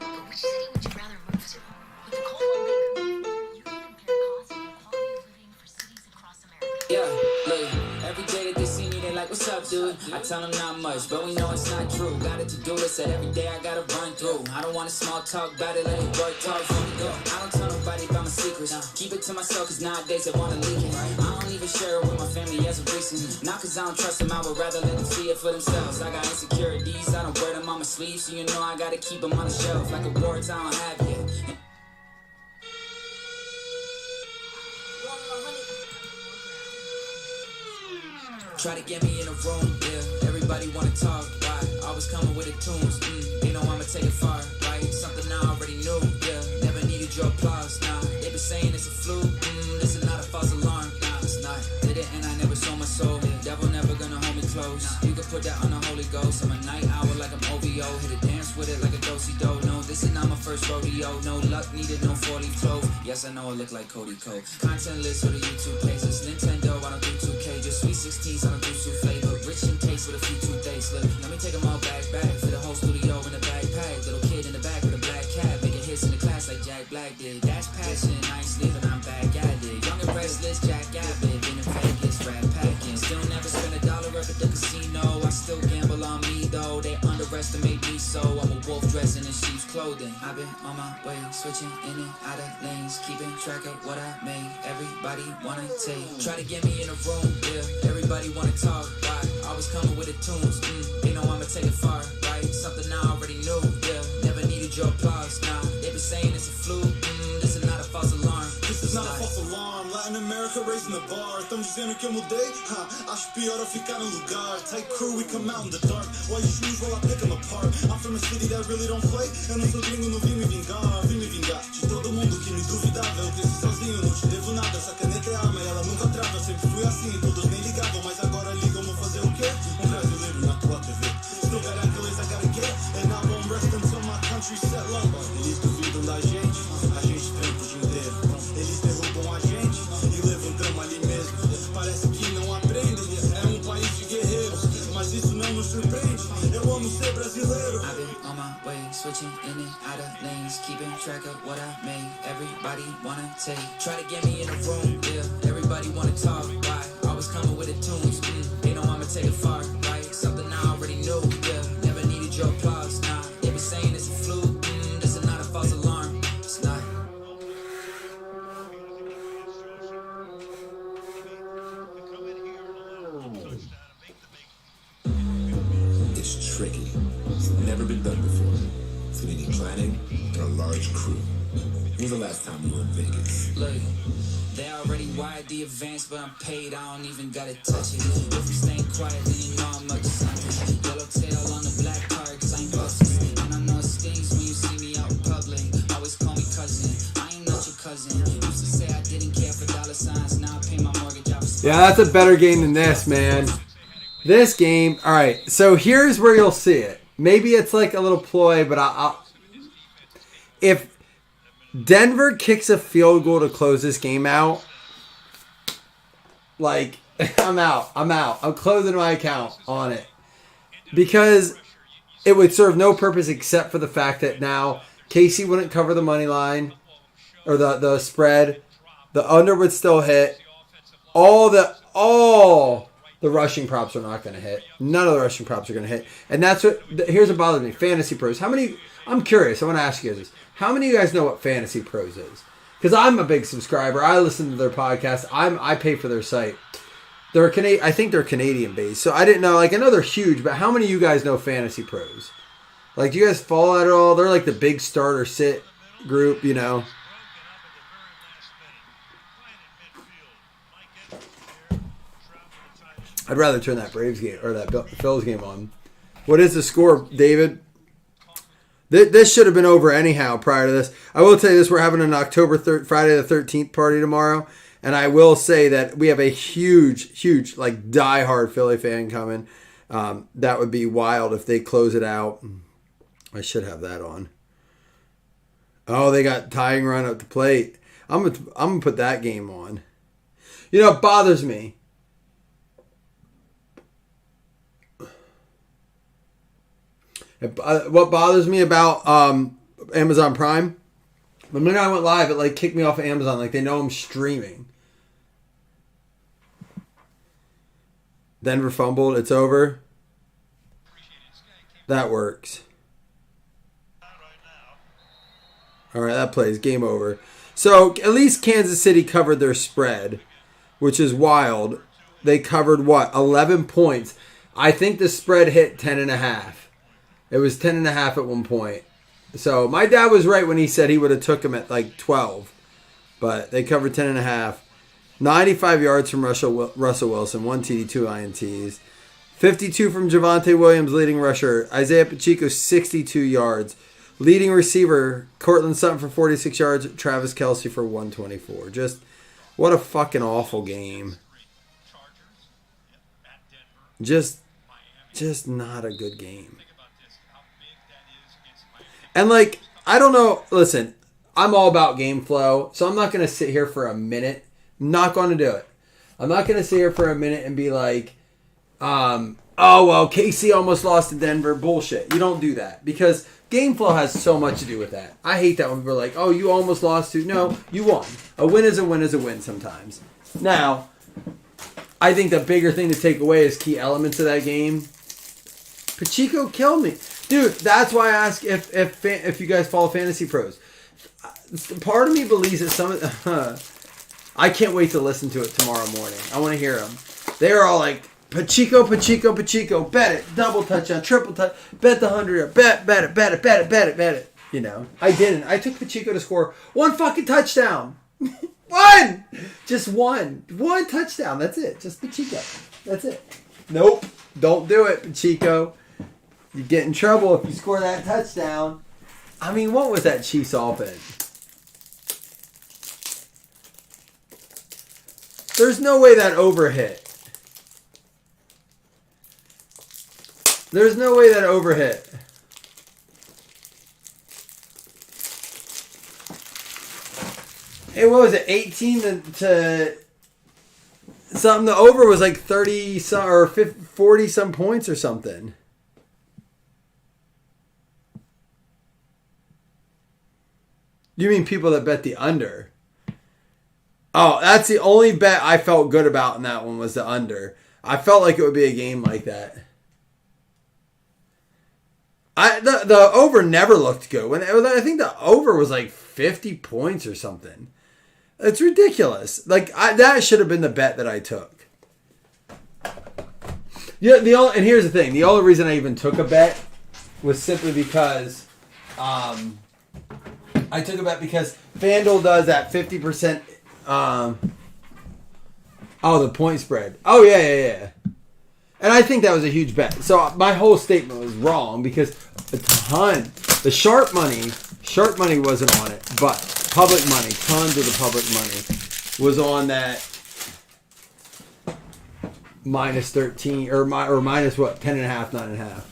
But which city would you rather move to? With the Coldwell Banker movement, you can compare cost and quality of living for cities across America. Yeah, look, every day that they see me, they like, what's up, dude? I tell them not much, but we know it's not true. Got a to-do list that every day I gotta run through. I don't want to small talk about it, let it work talk for me, go. I don't tell nobody about my secrets. Keep it to myself, cause nowadays they wanna leak it. I don't even share it with my family as of recent. Not cause I don't trust them, I would rather let them see it for themselves. I got insecurities, I don't wear them on my sleeve, so you know I gotta keep them on the shelf. Like awards I don't have yet. Try to get me in a room, yeah. Everybody wanna talk, why? Always coming with the tunes, they know I'ma take it far, right? Something I already knew, yeah. Never needed your applause, nah. They been saying it's a fluke, this is not a false alarm, nah, it's not. Did it and I never sold my soul, the devil never gonna hold me close. You can put that on the Holy Ghost, I'm a night owl like I'm OVO. Hit a dance with it like a do-si-do, no, this is not my first rodeo. No luck needed, no 4-leaf clove. Yes, I know I look like Cody Cole. Content list for the YouTube pages, Nintendo, I don't do 2K, just sweet 16s, I don't do souffle, but rich in taste with a few toothpastes. Look, let me take them all back, for the whole studio in the backpack. Little kid in the back with a black cat, making hits in the class like Jack Black did. That's passion, I ain't sleeping, I'm back at it. Young and restless, Jack Abbott, been in Vegas, rap packing. Still never spend $1 up at the casino. I still gamble on me though, they underestimate me, so I'm a wolf dressing in sheep's clothing. I've been on my way, switching in and out of lanes, keeping track of what I made. Everybody wanna take, try to get me in a room, yeah. Everybody wanna talk, why? Always coming with the tunes, they know I'ma take it far, right? Something I already knew, yeah. Never needed your applause, nah. They been saying it's a fluke, this is not a false alarm. This is not a false alarm. Latin America raising the bar. Tão dizendo que eu mudei? Acho pior eu ficar no lugar. Tight crew, we come out in the dark. While you choose, while I pick them apart. I'm from a city that really don't play. Eu não sou gringo, não vim me vingar. Vim me vingar de todo mundo que me duvidava. Eu cresci sozinho, não te devo nada. Essa caneta é arma e ela nunca trava. Eu sempre fui assim, todos nem ligavam. Mas agora ligam, vou fazer o quê? Brasileiro na tua TV. Still got accolades I gotta get. And I won't rest until my country set low. Eles duvidam da gente. A gente trampa o dia inteiro. Eles derrubam a gente e levantamos ali mesmo. Parece que não aprendem, é país de guerreiros, mas isso não nos surpreende. Eu amo ser brasileiro. I've been on my way, switching in and out of lanes, keeping track of what I made. Everybody wanna take, try to get me in a room, yeah. Everybody wanna talk, why? Always coming with the tunes, they know I'ma take it far, right? Something I already knew, yeah. Never needed your applause, nah. They been saying it's a fluke, this is not a false alarm, it's not. It's tricky. It's never been done before. So you need planning and a large crew. When was the last time you were in Vegas? Look, they already wired the advance, but I'm paid, I don't even gotta touch it. If you staying quiet, then you know I'm up to something. Yellow tail on the black card, cause I ain't bustin'. And I know it stings when you see me out in public. Always call me cousin, I ain't not your cousin. Used to say I didn't care for dollar signs, now I pay my mortgage off. Yeah, that's a better game than this, man. This game, all right. So here's where you'll see it. Maybe it's like a little ploy, but if Denver kicks a field goal to close this game out, like I'm out. I'm closing my account on it because it would serve no purpose except for the fact that now Casey wouldn't cover the money line or the spread. The under would still hit. All the rushing props are not going to hit. None of the rushing props are going to hit. And that's what, here's what bothers me. Fantasy Pros. I'm curious. I want to ask you guys this. How many of you guys know what Fantasy Pros is? Because I'm a big subscriber. I listen to their podcast. I pay for their site. I think they're Canadian based. So I didn't know, I know they're huge, but how many of you guys know Fantasy Pros? Do you guys follow that at all? They're like the big starter sit group, you know. I'd rather turn that Braves game or that Phillies game on. What is the score, David? This should have been over anyhow prior to this. I will tell you this. We're having an Friday the 13th party tomorrow. And I will say that we have a huge, diehard Philly fan coming. That would be wild if they close it out. I should have that on. Oh, they got tying run up the plate. I'm gonna put that game on. You know, it bothers me. What bothers me about Amazon Prime, the minute I went live, it like kicked me off of Amazon. Like they know I'm streaming. Denver fumbled. It's over. That works. All right, that plays. Game over. So at least Kansas City covered their spread, which is wild. They covered what? 11 points. I think the spread hit 10.5. It was 10.5 at one point. So my dad was right when he said he would have took him at like 12. But they covered 10.5. 95 yards from Russell Wilson. 1 TD, 2 INTs. 52 from Javonte Williams, leading rusher. Isaiah Pacheco, 62 yards. Leading receiver, Cortland Sutton for 46 yards. Travis Kelce for 124. Just, what a fucking awful game. Just not a good game. And like, I don't know. Listen, I'm all about game flow, so I'm not going to sit here for a minute. I'm not going to do it. I'm not going to sit here for a minute and be like, oh, well, KC almost lost to Denver. Bullshit. You don't do that because game flow has so much to do with that. I hate that when people are like, oh, you almost lost to. No, you won. A win is a win is a win sometimes. Now, I think the bigger thing to take away is key elements of that game. Pacheco killed me. Dude, that's why I ask if you guys follow Fantasy Pros. Part of me believes that some of I can't wait to listen to it tomorrow morning. I want to hear them. They're all like, Pacheco, bet it, double touchdown, triple touch, bet the 100, bet it. You know, I didn't. I took Pacheco to score one fucking touchdown. One! Just one. One touchdown. That's it. Just Pacheco. That's it. Nope. Don't do it, Pacheco. You get in trouble if you score that touchdown. I mean, what was that Chiefs offense? There's no way that overhit. There's no way that overhit. Hey, what was it? 18 to something. The over was like 30 some or 50, 40 some points or something. You mean people that bet the under? Oh, that's the only bet I felt good about in that one was the under. I felt like it would be a game like that. The over never looked good. I think the over was like 50 points or something. It's ridiculous. Like that should have been the bet that I took. Yeah. And here's the thing: the only reason I even took a bet was simply because I took a bet because FanDuel does that 50%. The point spread. Oh yeah. And I think that was a huge bet. So my whole statement was wrong because the sharp money wasn't on it, but public money, tons of the public money was on that minus 13 or minus what, 10.5, 9.5.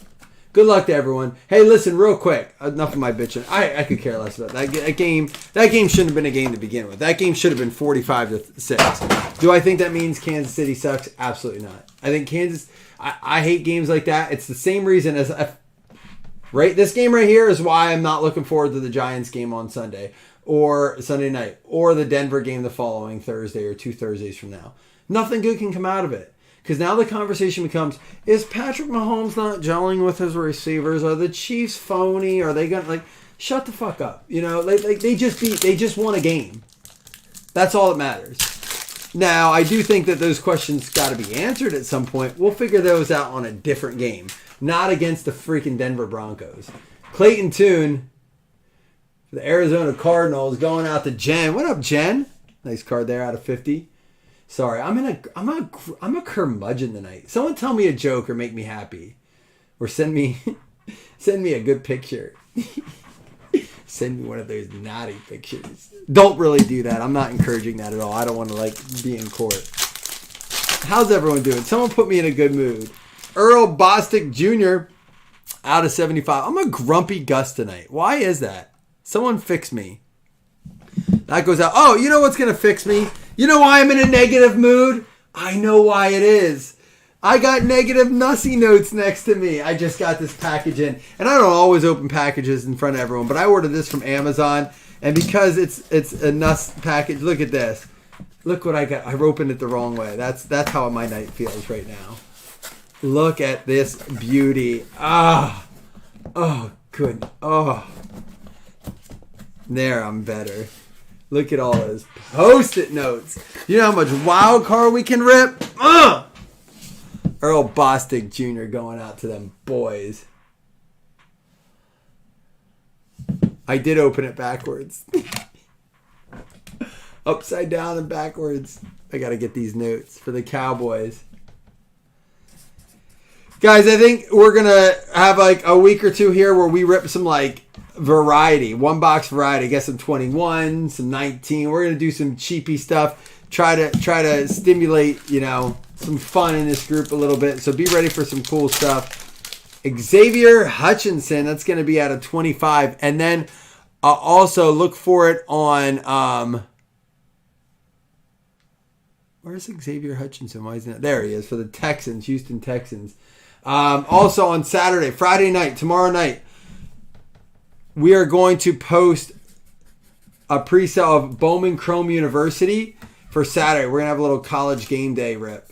Good luck to everyone. Hey, listen, real quick. Enough of my bitching. I could care less about that game. That game shouldn't have been a game to begin with. That game should have been 45-6. Do I think that means Kansas City sucks? Absolutely not. I think I hate games like that. It's the same reason as right. This game right here is why I'm not looking forward to the Giants game on Sunday or Sunday night or the Denver game the following Thursday or 2 Thursdays from now. Nothing good can come out of it. Because now the conversation becomes, is Patrick Mahomes not gelling with his receivers? Are the Chiefs phony? Are they going to, shut the fuck up. You know, they just won a game. That's all that matters. Now, I do think that those questions got to be answered at some point. We'll figure those out on a different game. Not against the freaking Denver Broncos. Clayton Tune, for the Arizona Cardinals, going out to Jen. What up, Jen? Nice card there out of 50. Sorry, I'm a curmudgeon tonight. Someone tell me a joke or make me happy, or send me a good picture. Send me one of those naughty pictures. Don't really do that. I'm not encouraging that at all. I don't want to be in court. How's everyone doing? Someone put me in a good mood. Earl Bostic Jr. out of 75. I'm a grumpy Gus tonight. Why is that? Someone fix me. That goes out. Oh, you know what's gonna fix me? You know why I'm in a negative mood? I know why it is. I got negative Nussy notes next to me. I just got this package in. And I don't always open packages in front of everyone, but I ordered this from Amazon. And because it's a Nuss package, look at this. Look what I got. I opened it the wrong way. That's how my night feels right now. Look at this beauty. Ah. Oh, good. Oh. There, I'm better. Look at all those Post-it notes. You know how much wild card we can rip? Earl Bostic Jr. going out to them boys. I did open it backwards. Upside down and backwards. I got to get these notes for the Cowboys. Guys, I think we're going to have like a week or two here where we rip some like variety. One box variety. Get some 21, some 19. We're going to do some cheapy stuff. Try to stimulate, you know, some fun in this group a little bit. So be ready for some cool stuff. Xavier Hutchinson, that's going to be out of 25. And then also look for it on... where's Xavier Hutchinson? Why isn't it? There he is for the Texans, Houston Texans. Also on Friday night, tomorrow night, we are going to post a pre-sale of Bowman Chrome University for Saturday. We're going to have a little college game day rip.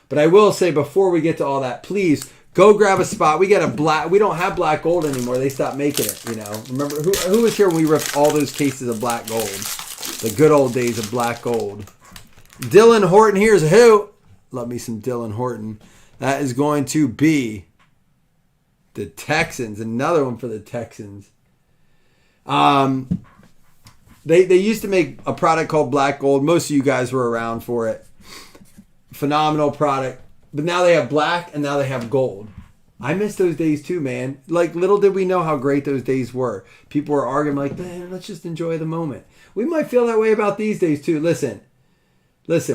But I will say before we get to all that, please go grab a spot. We don't have black gold anymore. They stopped making it, you know. Remember who was here when we ripped all those cases of black gold? The good old days of black gold. Dylan Horton, here's who. Love me some Dylan Horton. That is going to be the Texans. Another one for the Texans. They used to make a product called Black Gold. Most of you guys were around for it. Phenomenal product. But now they have black and now they have gold. I miss those days too, man. Like, little did we know how great those days were. People were arguing like, man, let's just enjoy the moment. We might feel that way about these days too. Listen,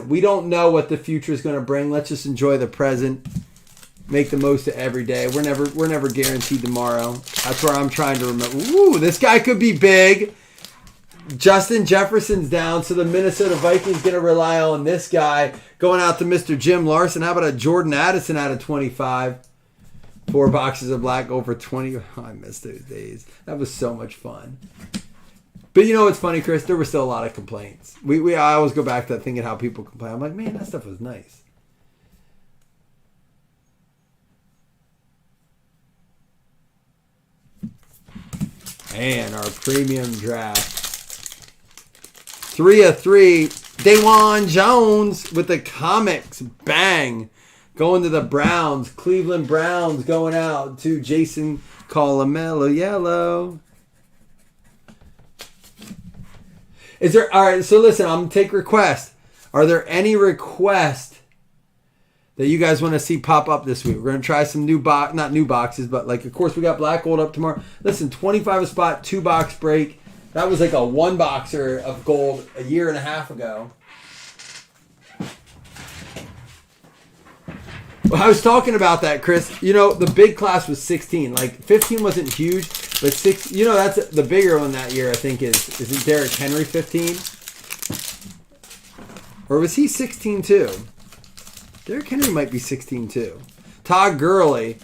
we don't know what the future is going to bring. Let's just enjoy the present. Make the most of every day. We're never guaranteed tomorrow. That's where I'm trying to remember. Ooh, this guy could be big. Justin Jefferson's down, so the Minnesota Vikings going to rely on this guy. Going out to Mr. Jim Larson. How about a Jordan Addison out of 25? 4 boxes of black gold for 20. Oh, I miss those days. That was so much fun. But you know what's funny, Chris? There were still a lot of complaints. I always go back to thinking how people complain. I'm like, man, that stuff was nice. And our premium draft. 3 of 3. Dawan Jones with the comics. Bang. Going to the Browns. Cleveland Browns going out to Jason Colomelo Yellow. All right, so listen, I'm going to take requests. Are there any requests that you guys want to see pop up this week? We're going to try some not new boxes, but like, of course, we got black gold up tomorrow. Listen, 25 a spot, 2-box break. That was like a 1-boxer of gold a year and a half ago. Well, I was talking about that, Chris. You know, the big class was 16. Like, 15 wasn't huge, but 6. You know, that's the bigger one that year, I think, is it Derrick Henry 15? Or was he 16 too? Derrick Henry might be 16 too. Todd Gurley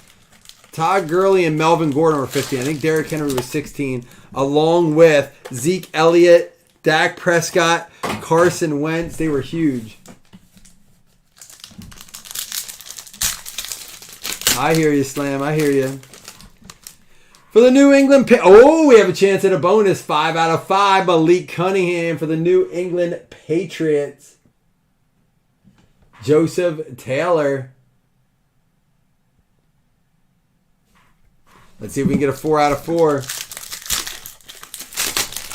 and Melvin Gordon were 15. I think Derrick Henry was 16, along with Zeke Elliott, Dak Prescott, Carson Wentz. They were huge. I hear you, Slam. I hear you. For the New England... we have a chance at a bonus. 5 out of 5. Malik Cunningham for the New England Patriots. Joseph Taylor. Let's see if we can get a 4 out of 4.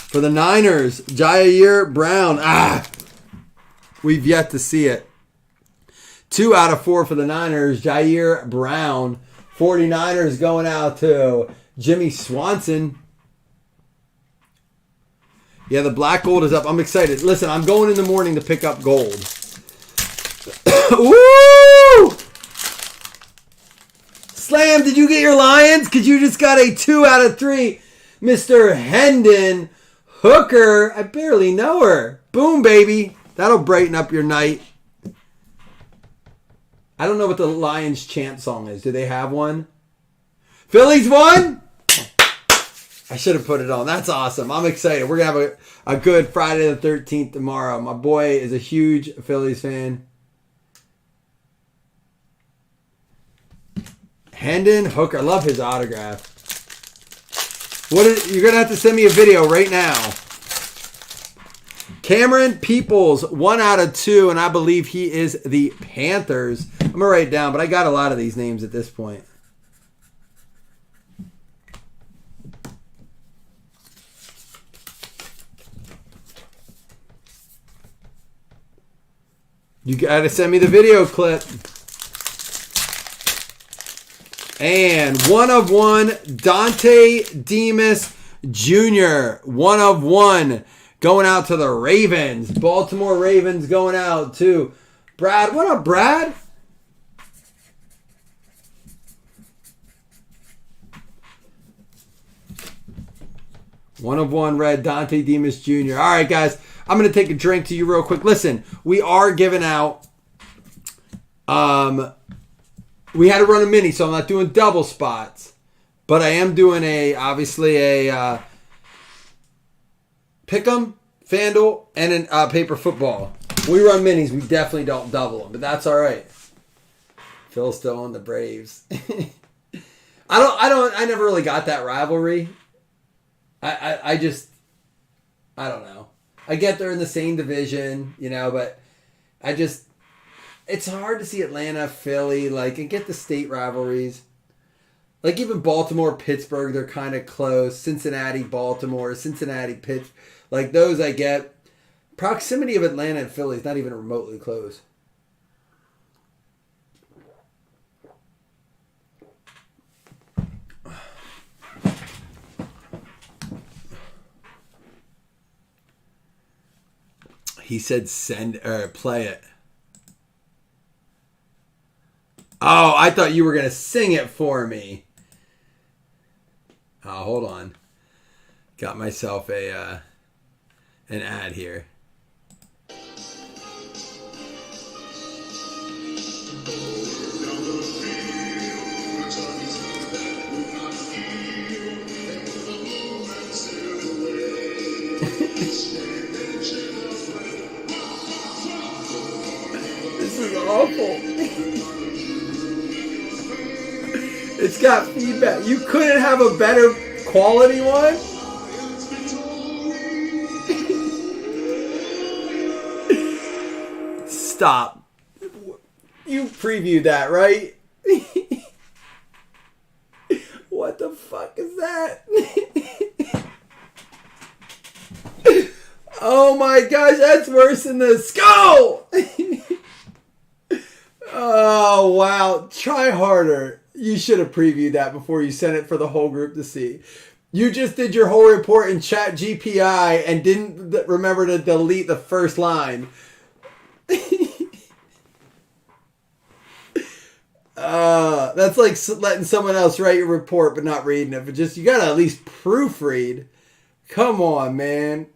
For the Niners, Jair Brown. We've yet to see it. 2 out of 4 for the Niners, Jair Brown. 49ers going out to Jimmy Swanson. Yeah, the black gold is up. I'm excited. Listen, I'm going in the morning to pick up gold. Woo! Slam, did you get your Lions? Because you just got a 2 out of 3. Mr. Hendon Hooker. I barely know her. Boom, baby. That'll brighten up your night. I don't know what the Lions chant song is. Do they have one? Phillies won? I should have put it on. That's awesome. I'm excited. We're going to have a good Friday the 13th tomorrow. My boy is a huge Phillies fan. Hendon Hooker. I love his autograph. You're going to have to send me a video right now. Cameron Peoples, 1 out of 2, and I believe he is the Panthers. I'm going to write it down, but I got a lot of these names at this point. You got to send me the video clip. And 1 of 1, Dante Demas Jr. 1 of 1. Going out to the Ravens. Baltimore Ravens going out to Brad. What up, Brad? One of 1 red, Dante Demas Jr. All right, guys. I'm going to take a drink to you real quick. Listen, we are giving out... we had to run a mini, so I'm not doing double spots. But I am doing obviously a... Pick'em, FanDuel, and a paper football. We run minis. We definitely don't double them, but that's all right. Phil's still on the Braves. I never really got that rivalry. I don't know. I get they're in the same division, but it's hard to see Atlanta, Philly, and get the state rivalries. Like even Baltimore, Pittsburgh, they're kind of close. Cincinnati, Baltimore, Cincinnati, Pittsburgh. Like those I get. Proximity of Atlanta and Philly is not even remotely close. He said send or play it. Oh, I thought you were going to sing it for me. Oh, hold on. Got myself an ad here. This is awful. It's got feedback. You couldn't have a better quality one? Stop. You previewed that, right? What the fuck is that? Oh my gosh, that's worse than the skull! Oh wow, try harder. You should have previewed that before you sent it for the whole group to see. You just did your whole report in Chat GPI and didn't remember to delete the first line. That's like letting someone else write your report but not reading it. But just, you gotta at least proofread. Come on, man.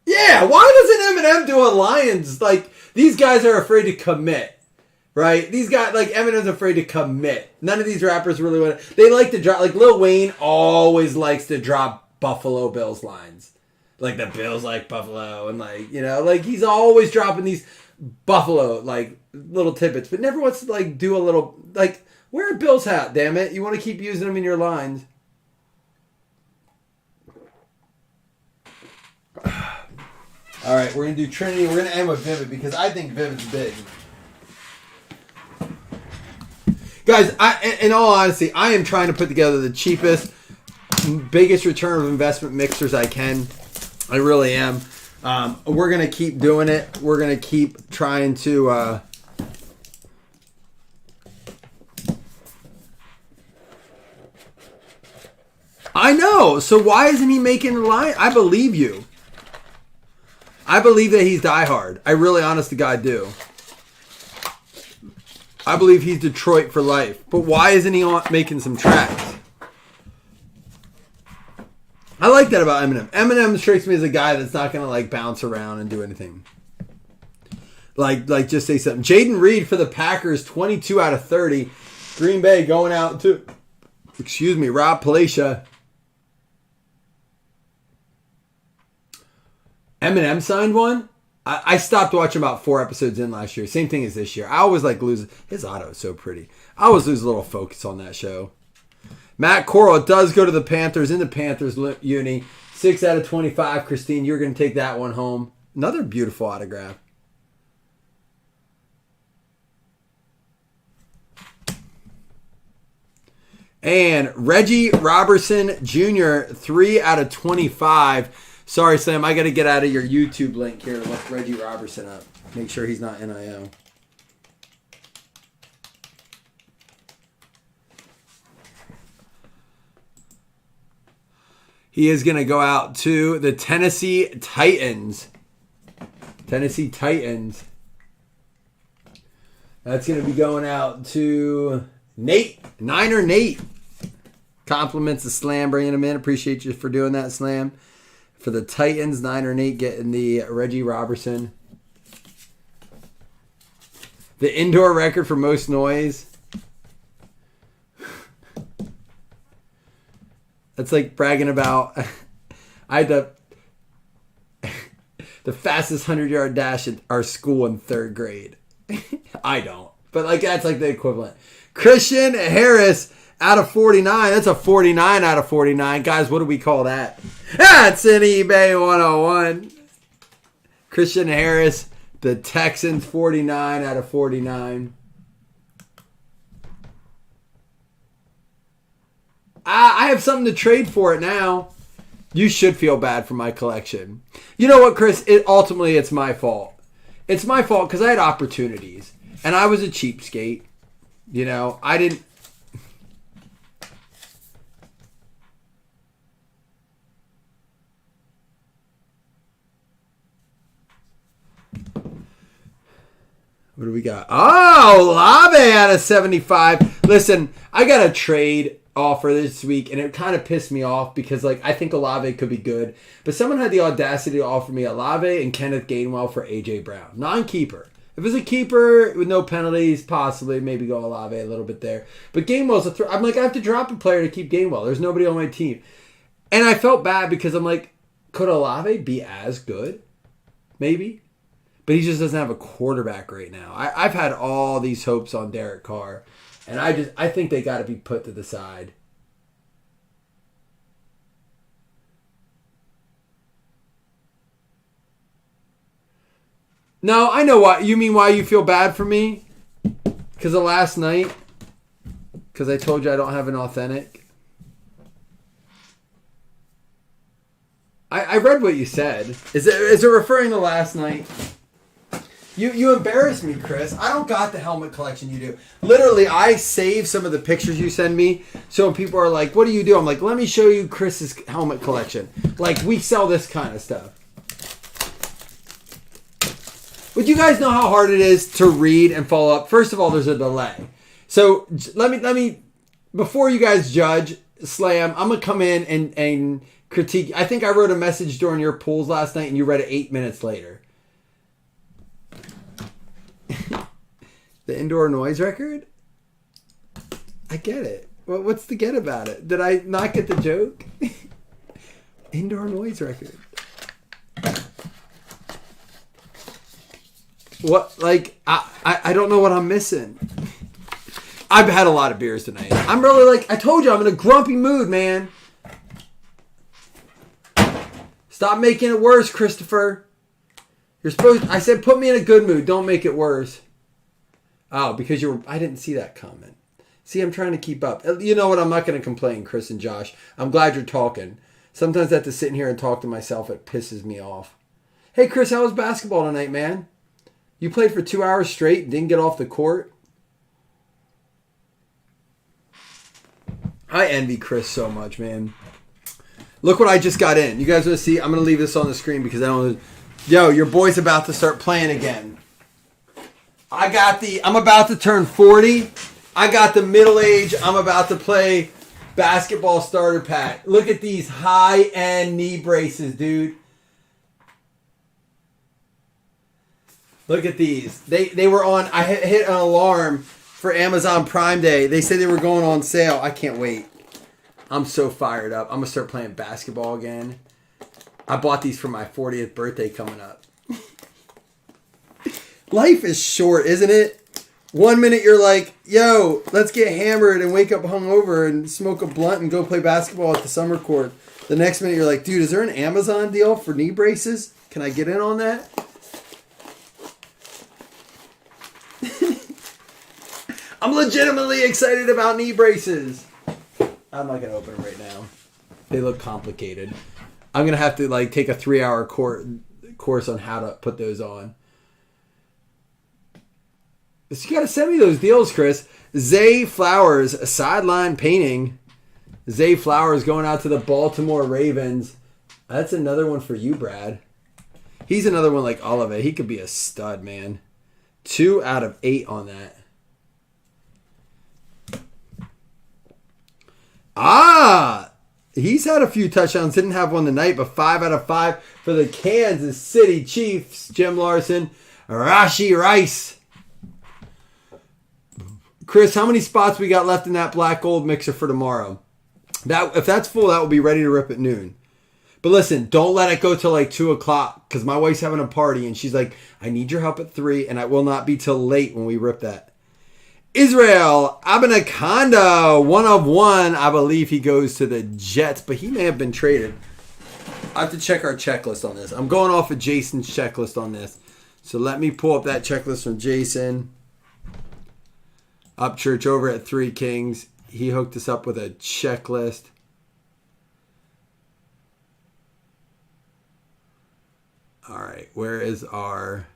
Yeah, why doesn't Eminem do a Lions? Like, these guys are afraid to commit, right? These guys, like, Eminem's afraid to commit. None of these rappers really want to. They like to drop, like, Lil Wayne always likes to drop Buffalo Bills lines. Like, the Bills like Buffalo, and, like, like, he's always dropping these Buffalo, like, little tidbits, but never wants to, like, do a little, like, wear a Bills hat, damn it. You want to keep using them in your lines. All right, we're going to do Trinity. We're going to end with Vivid because I think Vivid's big. Guys, in all honesty, I am trying to put together the cheapest, biggest return of investment mixers I can. I really am. We're going to keep doing it. We're going to keep trying to... I know. So why isn't he making a line? I believe you. I believe that he's diehard. I really, honest to God, do. I believe he's Detroit for life. But why isn't he making some tracks? I like that about Eminem. Eminem strikes me as a guy that's not going to, like, bounce around and do anything. Like just say something. Jaden Reed for the Packers, 22 out of 30. Green Bay going out to, Rob Palacia. Eminem signed one. I stopped watching about 4 episodes in last year. Same thing as this year. I always like lose. His auto is so pretty. I always lose a little focus on that show. Matt Corral, it does go to the Panthers in the Panthers uni. 6 out of 25. Christine, you're going to take that one home. Another beautiful autograph. And Reggie Robertson Jr., 3 out of 25. Sorry, Sam, I got to get out of your YouTube link here to look Reggie Robertson up. Make sure he's not NIL. He is going to go out to the Tennessee Titans. Tennessee Titans. That's going to be going out to Nate. Niner Nate. Compliments of Slam bringing him in. Appreciate you for doing that, Slam. For the Titans, Niner Nate getting the Reggie Robertson. The indoor record for most noise. That's like bragging about I had the fastest 100-yard dash at our school in 3rd grade. I don't. But like that's like the equivalent. Christian Harris out of 49. That's a 49 out of 49. Guys, what do we call that? That's an eBay 101. Christian Harris, the Texans, 49 out of 49. I have something to trade for it now. You should feel bad for my collection. You know what, Chris? Ultimately, it's my fault. It's my fault because I had opportunities. And I was a cheapskate. You know, I didn't... What do we got? Oh, Olave out of 75. Listen, I got a trade offer this week, and it kind of pissed me off because, like, I think Olave could be good. But someone had the audacity to offer me Olave and Kenneth Gainwell for A.J. Brown. Non-keeper. If it was a keeper with no penalties, possibly, maybe go Olave a little bit there. But Gainwell's a I'm like, I have to drop a player to keep Gainwell. There's nobody on my team. And I felt bad because I'm like, could Olave be as good? Maybe. But he just doesn't have a quarterback right now. I've had all these hopes on Derek Carr. And I think they got to be put to the side. No, I know why. You mean why you feel bad for me? Because of last night? Because I told you I don't have an authentic? I read what you said. Is it referring to last night? You embarrass me, Chris. I don't got the helmet collection you do. Literally, I save some of the pictures you send me. So when people are like, what do you do? I'm like, let me show you Chris's helmet collection. Like, we sell this kind of stuff. Would you guys know how hard it is to read and follow up? First of all, there's a delay. So let me before you guys judge, Slam, I'm going to come in and critique. I think I wrote a message during your pools last night and you read it 8 minutes later. The indoor noise record? I get it. What's the get about it? Did I not get the joke? Indoor noise record. What? Like, I don't know what I'm missing. I've had a lot of beers tonight. I'm really I told you, I'm in a grumpy mood, man. Stop making it worse, Christopher. I said put me in a good mood. Don't make it worse. Oh, because I didn't see that comment. See, I'm trying to keep up. You know what? I'm not going to complain, Chris and Josh. I'm glad you're talking. Sometimes I have to sit in here and talk to myself. It pisses me off. Hey, Chris, how was basketball tonight, man? You played for 2 hours straight and didn't get off the court? I envy Chris so much, man. Look what I just got in. You guys want to see? I'm going to leave this on the screen because I don't... Yo, your boy's about to start playing again. I'm about to turn 40. I got the middle age. I'm about to play basketball starter pack. Look at these high-end knee braces, dude. Look at these. They were on. I hit an alarm for Amazon Prime Day. They said they were going on sale. I can't wait. I'm so fired up. I'm gonna start playing basketball again. I bought these for my 40th birthday coming up. Life is short, isn't it? 1 minute you're like, yo, let's get hammered and wake up hungover and smoke a blunt and go play basketball at the summer court. The next minute you're like, dude, is there an Amazon deal for knee braces? Can I get in on that? I'm legitimately excited about knee braces. I'm not going to open them right now. They look complicated. I'm going to have to like take a 3-hour course on how to put those on. So you got to send me those deals, Chris. Zay Flowers, sideline painting. Zay Flowers going out to the Baltimore Ravens. That's another one for you, Brad. He's another one like Olive. He could be a stud, man. 2 out of 8 on that. He's had a few touchdowns. Didn't have one tonight, but 5 out of 5 for the Kansas City Chiefs. Jim Larson, Rashi Rice. Chris, how many spots we got left in that black gold mixer for tomorrow? If that's full, that will be ready to rip at noon. But listen, don't let it go till like 2 o'clock because my wife's having a party and she's like, I need your help at 3 and I will not be till late when we rip that. Israel Abinaconda, 1 of 1. I believe he goes to the Jets, but he may have been traded. I have to check our checklist on this. I'm going off of Jason's checklist on this. So let me pull up that checklist from Jason. Upchurch over at 3 Kings. He hooked us up with a checklist. All right, where is our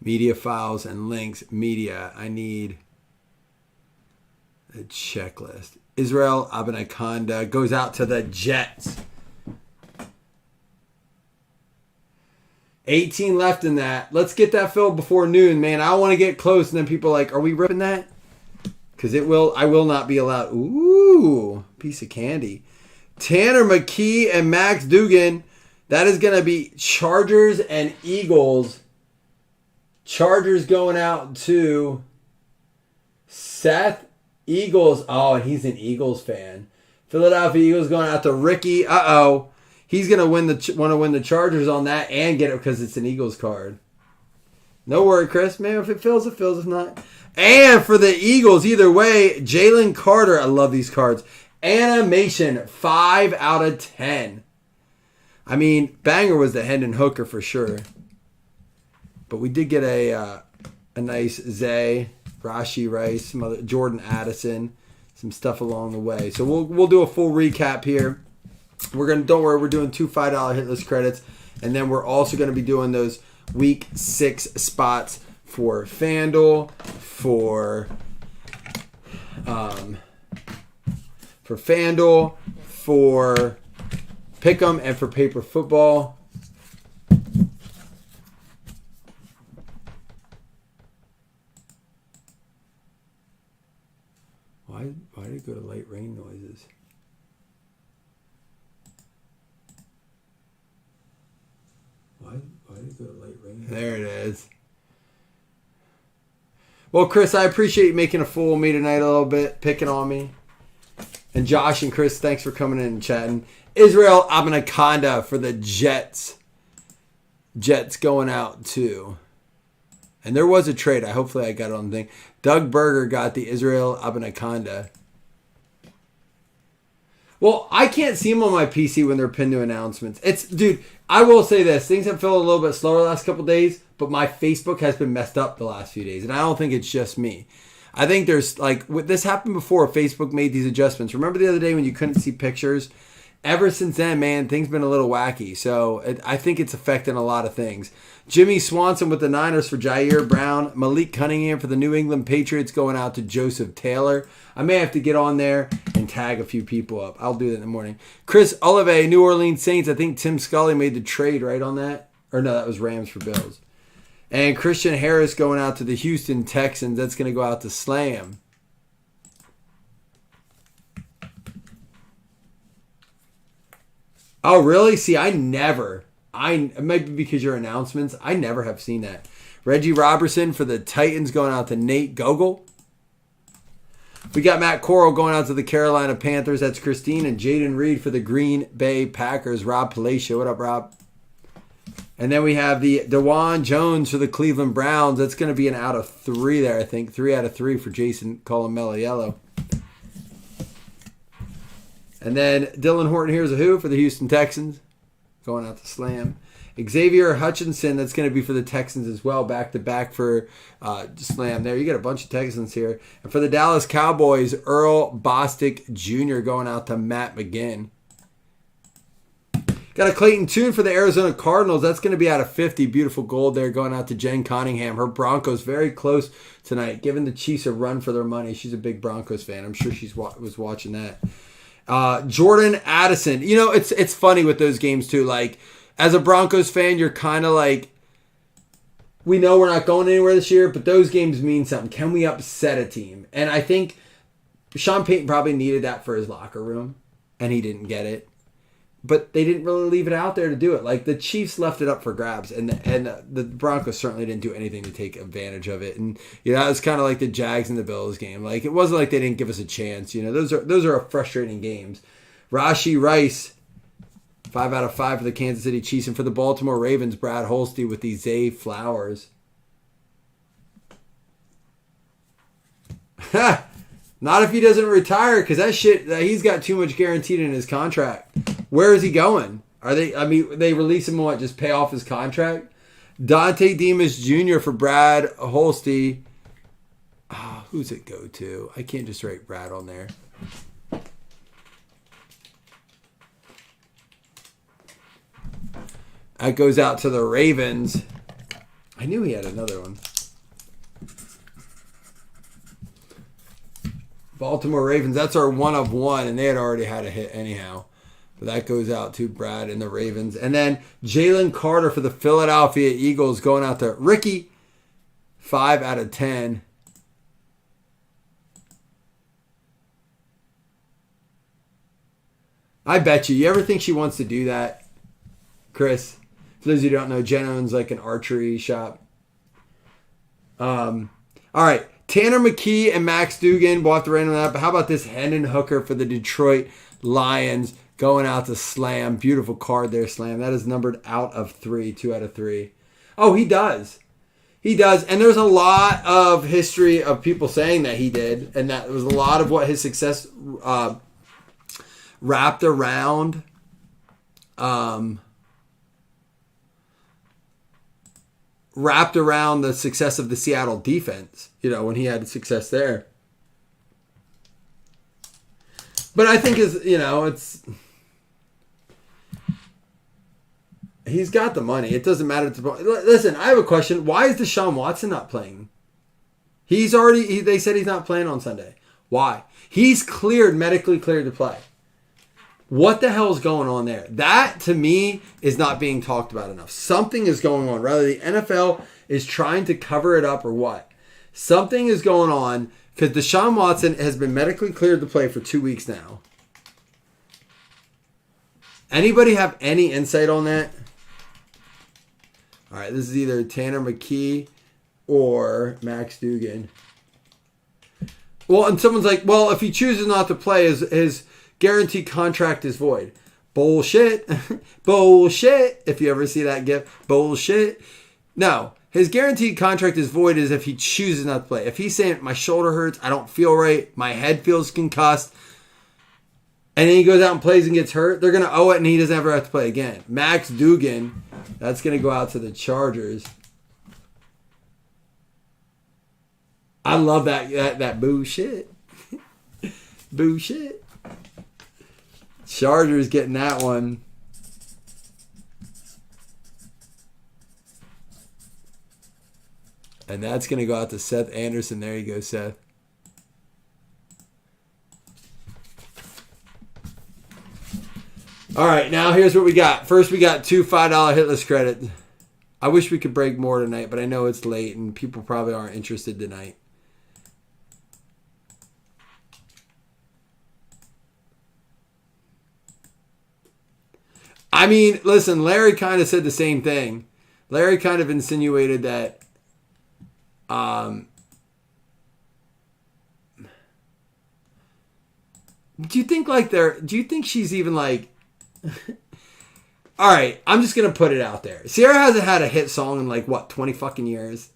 media files and links? Media, I need a checklist. Israel Abinaconda goes out to the Jets. 18 left in that. Let's get that filled before noon, man. I want to get close, and then people are like, are we ripping that? Because I will not be allowed. Ooh, piece of candy. Tanner McKee and Max Dugan. That is going to be Chargers and Eagles. Chargers going out to Seth. Eagles. Oh, and he's an Eagles fan. Philadelphia Eagles going out to Ricky. Uh-oh. He's going to want to win the Chargers on that and get it because it's an Eagles card. No worry, Chris. Man, if it fills, it fills. If not. And for the Eagles, either way, Jalen Carter. I love these cards. Animation, 5 out of 10. I mean, banger was the Hendon Hooker for sure. But we did get a nice Zay, Rashi Rice, some other Jordan Addison, some stuff along the way. So we'll do a full recap here. Don't worry, we're doing 2 $5 hit list credits, and then we're also going to be doing those week 6 spots for FanDuel, for FanDuel, for Pick'em, and for Paper Football. Why did it go to light rain noises? Why did it go to light rain? There it is. Well, Chris, I appreciate you making a fool of me tonight a little bit, picking on me. And Josh and Chris, thanks for coming in and chatting. Israel Abinaconda for the Jets. Jets going out too. And there was a trade. Hopefully I got it on the thing. Doug Berger got the Israel Abinaconda. Well, I can't see them on my PC when they're pinned to announcements. Dude, I will say this. Things have felt a little bit slower the last couple days, but my Facebook has been messed up the last few days. And I don't think it's just me. I think there's, this happened before Facebook made these adjustments. Remember the other day when you couldn't see pictures? Ever since then, man, things been a little wacky. So I think it's affecting a lot of things. Jimmy Swanson with the Niners for Jair Brown. Malik Cunningham for the New England Patriots going out to Joseph Taylor. I may have to get on there and tag a few people up. I'll do that in the morning. Chris Olave, New Orleans Saints. I think Tim Scully made the trade right on that. Or no, that was Rams for Bills. And Christian Harris going out to the Houston Texans. That's going to go out to Slam. Oh, really? See, I never It might be because your announcements. I never have seen that. Reggie Robertson for the Titans going out to Nate Gogol. We got Matt Corral going out to the Carolina Panthers. That's Christine. And Jaden Reed for the Green Bay Packers. Rob Palacio. What up, Rob? And then we have the DeJuan Jones for the Cleveland Browns. That's going to be an out of 3 there, I think. 3 out of 3 for Jason Colomeliello. And then Dylan Horton, here's a who for the Houston Texans. Going out to Slam. Xavier Hutchinson, that's going to be for the Texans as well. Back-to-back for Slam there. You got a bunch of Texans here. And for the Dallas Cowboys, Earl Bostic Jr. going out to Matt McGinn. Got a Clayton Tune for the Arizona Cardinals. That's going to be out of 50. Beautiful gold there going out to Jen Cunningham. Her Broncos very close tonight, giving the Chiefs a run for their money. She's a big Broncos fan. I'm sure she was watching that. Jordan Addison. You know, it's funny with those games too. Like, as a Broncos fan, you're kind of like, we know we're not going anywhere this year, but those games mean something. Can we upset a team? And I think Sean Payton probably needed that for his locker room, and he didn't get it. But they didn't really leave it out there to do it. Like, the Chiefs left it up for grabs, and the Broncos certainly didn't do anything to take advantage of it. And you know, it was kind of like the Jags and the Bills game. Like, it wasn't like they didn't give us a chance. You know, those are frustrating games. Rashee Rice, 5 out of 5 for the Kansas City Chiefs, and for the Baltimore Ravens, Brad Holstein with the Zay Flowers. Not if he doesn't retire, because that shit, he's got too much guaranteed in his contract. Where is he going? They release him and what, just pay off his contract? Dante Demas Jr. for Brad Holstein. Oh, who's it go to? I can't just write Brad on there. That goes out to the Ravens. I knew he had another one. Baltimore Ravens, that's our 1 of 1, and they had already had a hit anyhow. But that goes out to Brad and the Ravens. And then Jalen Carter for the Philadelphia Eagles going out to Ricky, 5 out of 10. I bet you ever think she wants to do that, Chris? For those of you who don't know, Jen owns like an archery shop. All right. Tanner McKee and Max Dugan. We'll have to random that. But how about this Hendon Hooker for the Detroit Lions going out to Slam? Beautiful card there, Slam. That is numbered out of 3. 2 out of 3. Oh, he does. He does. And there's a lot of history of people saying that he did. And that was a lot of what his success wrapped around. Wrapped around the success of the Seattle defense, you know, when he had success there. But I think he's got the money. It doesn't matter. Listen, I have a question. Why is Deshaun Watson not playing? They said he's not playing on Sunday. Why? He's medically cleared to play. What the hell is going on there? That, to me, is not being talked about enough. Something is going on. Rather, the NFL is trying to cover it up or what? Something is going on because Deshaun Watson has been medically cleared to play for 2 weeks now. Anybody have any insight on that? All right, this is either Tanner McKee or Max Dugan. Well, and someone's like, well, if he chooses not to play, his guaranteed contract is void. Bullshit. Bullshit. If you ever see that gif. Bullshit. No. His guaranteed contract is void is if he chooses not to play. If he's saying, my shoulder hurts, I don't feel right, my head feels concussed, and then he goes out and plays and gets hurt, they're going to owe it and he doesn't ever have to play again. Max Dugan, that's going to go out to the Chargers. I love that bullshit. Bullshit. Chargers getting that one. And that's going to go out to Seth Anderson. There you go, Seth. All right, now here's what we got. First, we got 2 $5 hitless credits. I wish we could break more tonight, but I know it's late and people probably aren't interested tonight. I mean, listen, Larry kind of said the same thing. Larry kind of insinuated that do you think she's even like all right, I'm just going to put it out there. Sierra hasn't had a hit song in like, what, 20 fucking years?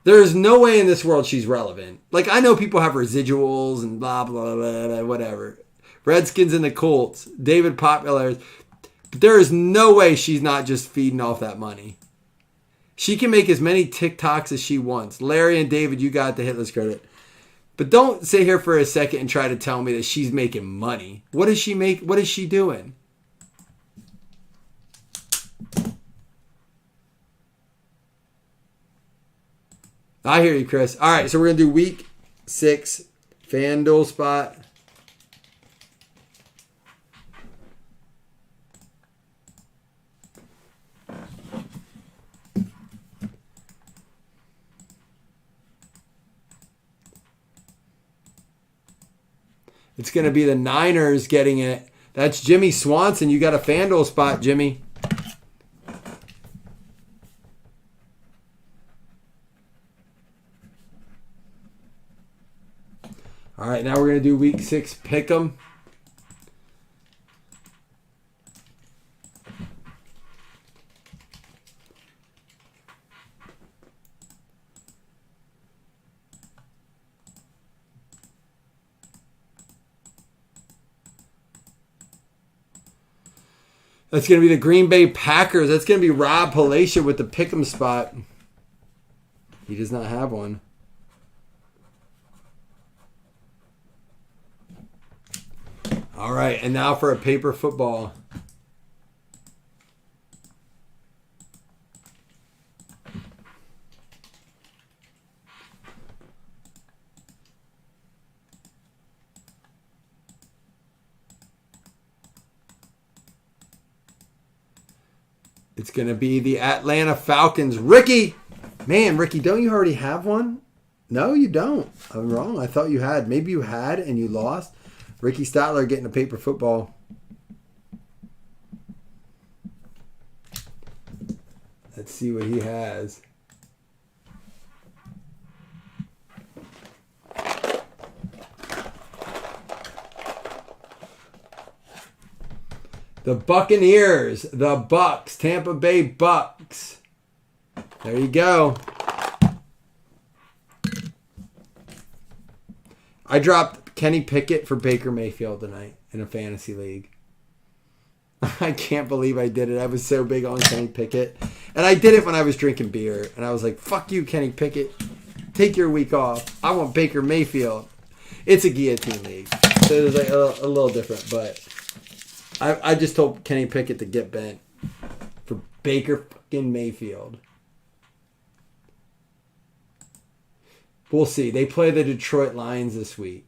There's no way in this world she's relevant. Like, I know people have residuals and blah, blah, blah, blah, whatever. Redskins and the Colts, David Popular. But there is no way she's not just feeding off that money. She can make as many TikToks as she wants. Larry and David, you got the hit list credit. But don't sit here for a second and try to tell me that she's making money. What does she make? What is she doing? I hear you, Chris. All right, so we're going to do week 6 FanDuel spot. It's going to be the Niners getting it. That's Jimmy Swanson. You got a FanDuel spot, Jimmy. All right, now we're going to do week 6 pick'em. That's going to be the Green Bay Packers. That's going to be Rob Palacia with the pick'em spot. He does not have one. All right, and now for a paper football. It's going to be the Atlanta Falcons. Ricky! Man, Ricky, don't you already have one? No, you don't. I'm wrong. I thought you had. Maybe you had and you lost. Ricky Statler getting a paper football. Let's see what he has. The Buccaneers, the Bucks, Tampa Bay Bucks. There you go. I dropped Kenny Pickett for Baker Mayfield tonight in a fantasy league. I can't believe I did it. I was so big on Kenny Pickett. And I did it when I was drinking beer. And I was like, fuck you, Kenny Pickett. Take your week off. I want Baker Mayfield. It's a guillotine league. So it was like a little different. But I just told Kenny Pickett to get bent for Baker fucking Mayfield. We'll see. They play the Detroit Lions this week.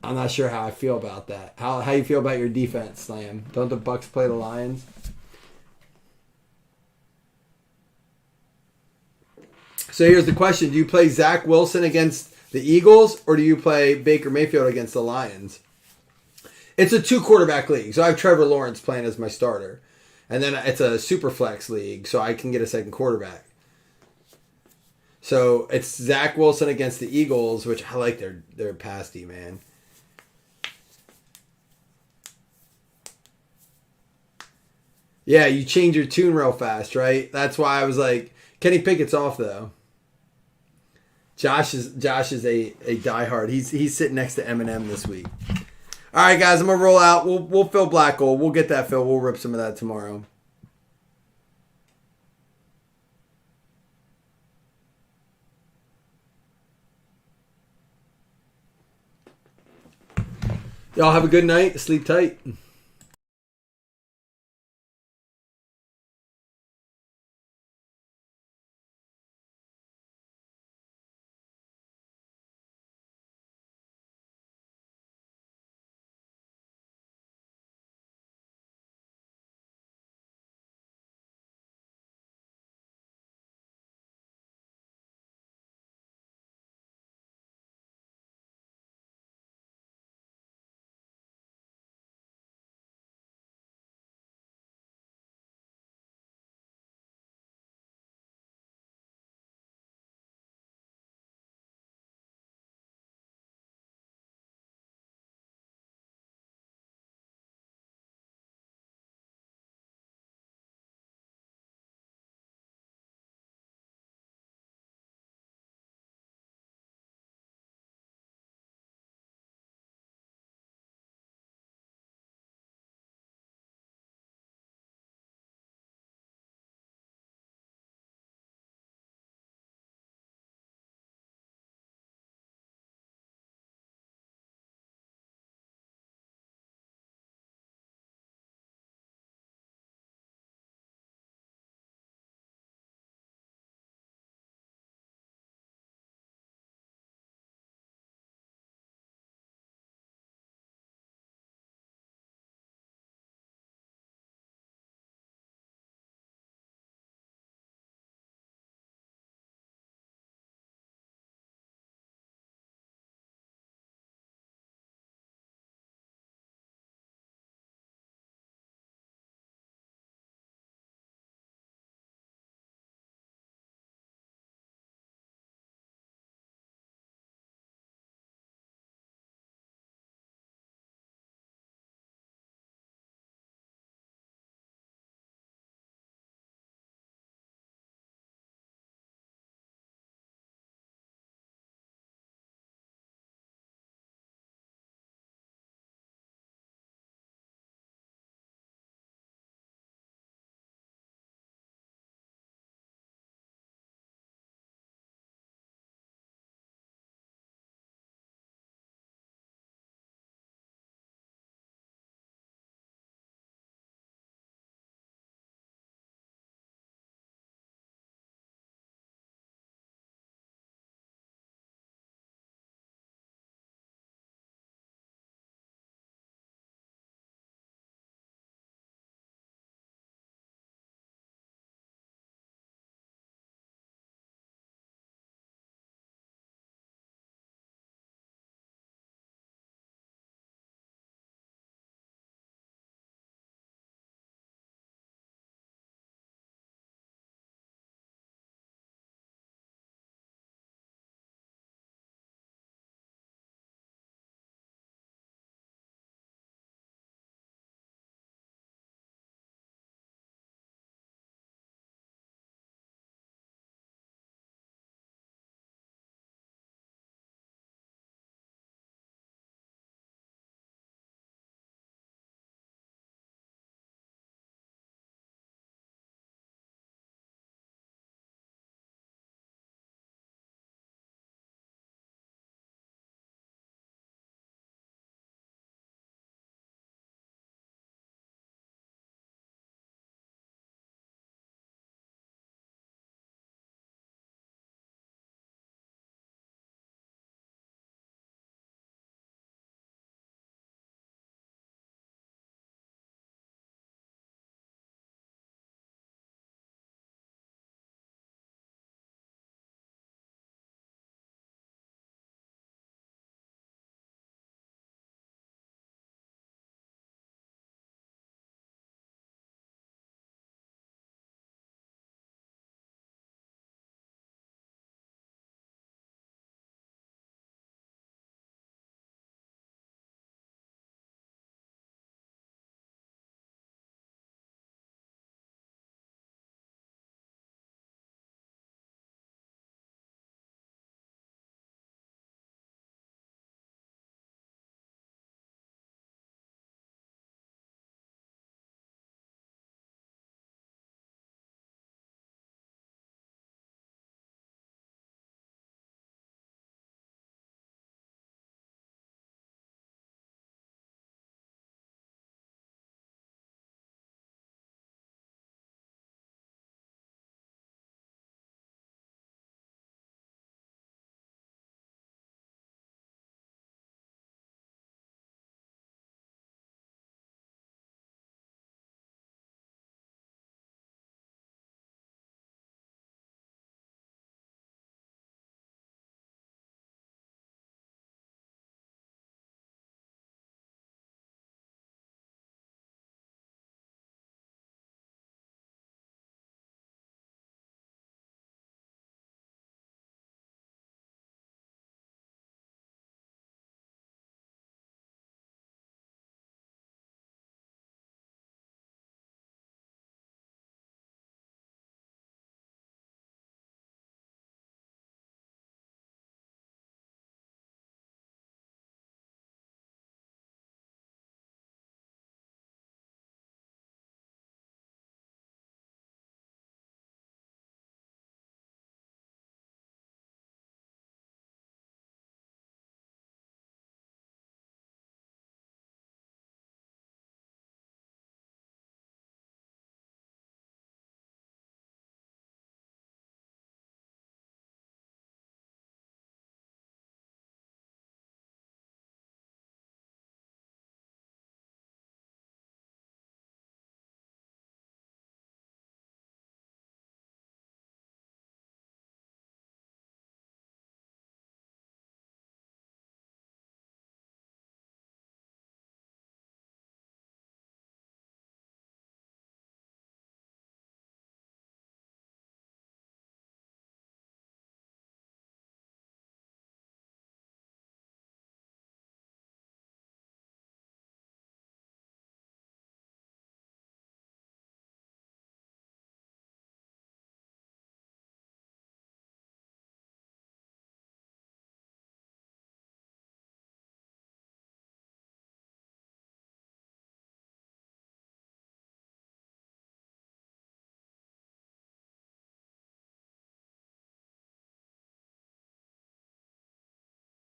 I'm not sure how I feel about that. How you feel about your defense, Slam? Don't the Bucks play the Lions? So here's the question. Do you play Zach Wilson against the Eagles or do you play Baker Mayfield against the Lions? It's a 2-quarterback league. So I have Trevor Lawrence playing as my starter. And then it's a super flex league, so I can get a second quarterback. So it's Zach Wilson against the Eagles, which I like their pass D, man. Yeah, you change your tune real fast, right? That's why I was like, Kenny Pickett's off though. Josh is a diehard. He's sitting next to Eminem this week. All right, guys, I'm gonna roll out. We'll fill Black Gold. We'll get that fill. We'll rip some of that tomorrow. Y'all have a good night. Sleep tight.